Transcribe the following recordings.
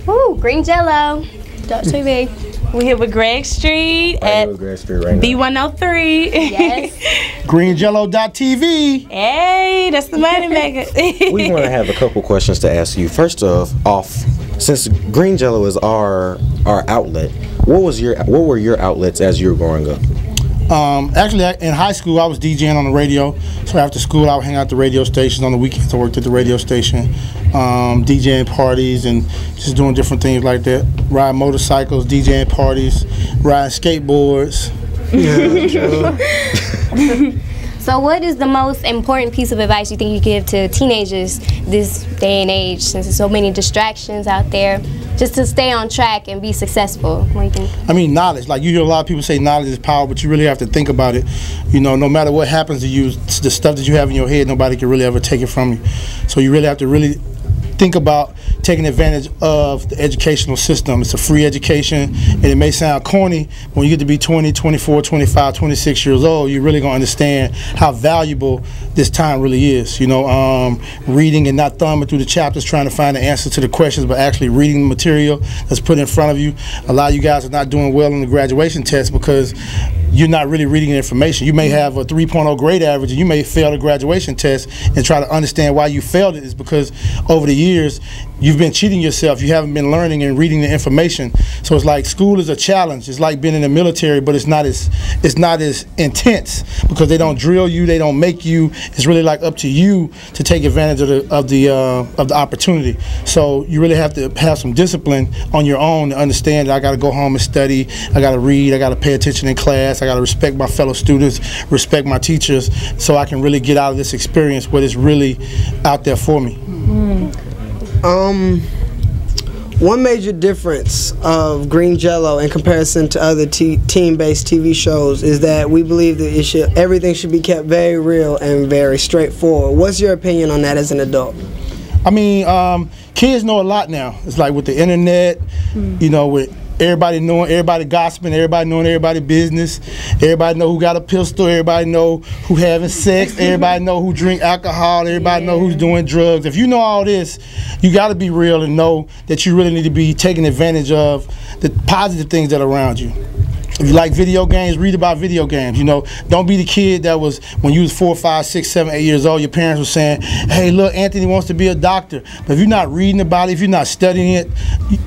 Ooh, greengelotv. We here with Greg Street at B103. Yes. greengelotv. Hey, that's the money maker. We want to have a couple questions to ask you. First off, since Green Jello is our outlet, what were your outlets as you were growing up? Actually, in high school, I was DJing on the radio. So after school, I would hang out at the radio stations. On the weekends, I worked at the radio station, DJing parties and just doing different things like that. Riding motorcycles, DJing parties, riding skateboards. So what is the most important piece of advice you think you give to teenagers this day and age, since there's so many distractions out there, just to stay on track and be successful? What do you think? I mean, knowledge. Like, you hear a lot of people say knowledge is power, but you really have to think about it. You know, no matter what happens to you, the stuff that you have in your head, nobody can really ever take it from you. So you really have to really think about taking advantage of the educational system. It's a free education, and it may sound corny. When you get to be 20, 24, 25, 26 years old, you're really going to understand how valuable this time really is. You know, reading and not thumbing through the chapters trying to find the answer to the questions, but actually reading the material that's put in front of you. A lot of you guys are not doing well on the graduation test because you're not really reading the information. You may have a 3.0 grade average and you may fail the graduation test, and try to understand why you failed it is because over the years you've been cheating yourself. You haven't been learning and reading the information. So it's like school is a challenge. It's like being in the military, but it's not as intense because they don't drill you, they don't make you. It's really like up to you to take advantage of the opportunity. So you really have to have some discipline on your own to understand that I got to go home and study, I got to read, I got to pay attention in class, I got to respect my fellow students, respect my teachers, so I can really get out of this experience what is really out there for me. One major difference of Green Jello in comparison to other team-based TV shows is that we believe that everything should be kept very real and very straightforward. What's your opinion on that as an adult? I mean, kids know a lot now. It's like with the internet, you know, with everybody knowing, everybody gossiping, everybody knowing everybody's business. Everybody know who got a pistol. Everybody know who having sex. Everybody know who drink alcohol. Everybody know who's doing drugs. If you know all this, you got to be real and know that you really need to be taking advantage of the positive things that are around you. If you like video games, read about video games. You know, don't be the kid that was, when you was 4, 5, 6, 7, 8 years old, your parents were saying, hey, look, Anthony wants to be a doctor. But if you're not reading about it, if you're not studying it,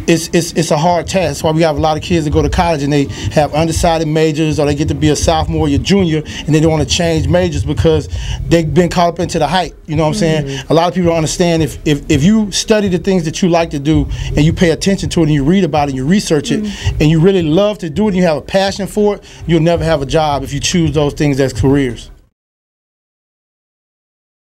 it's a hard task. That's why we have a lot of kids that go to college and they have undecided majors, or they get to be a sophomore or a junior, and they don't want to change majors because they've been caught up into the hype. You know what I'm saying? A lot of people don't understand if you study the things that you like to do and you pay attention to it and you read about it and you research it and you really love to do it and you have a passion for it, you'll never have a job if you choose those things as careers.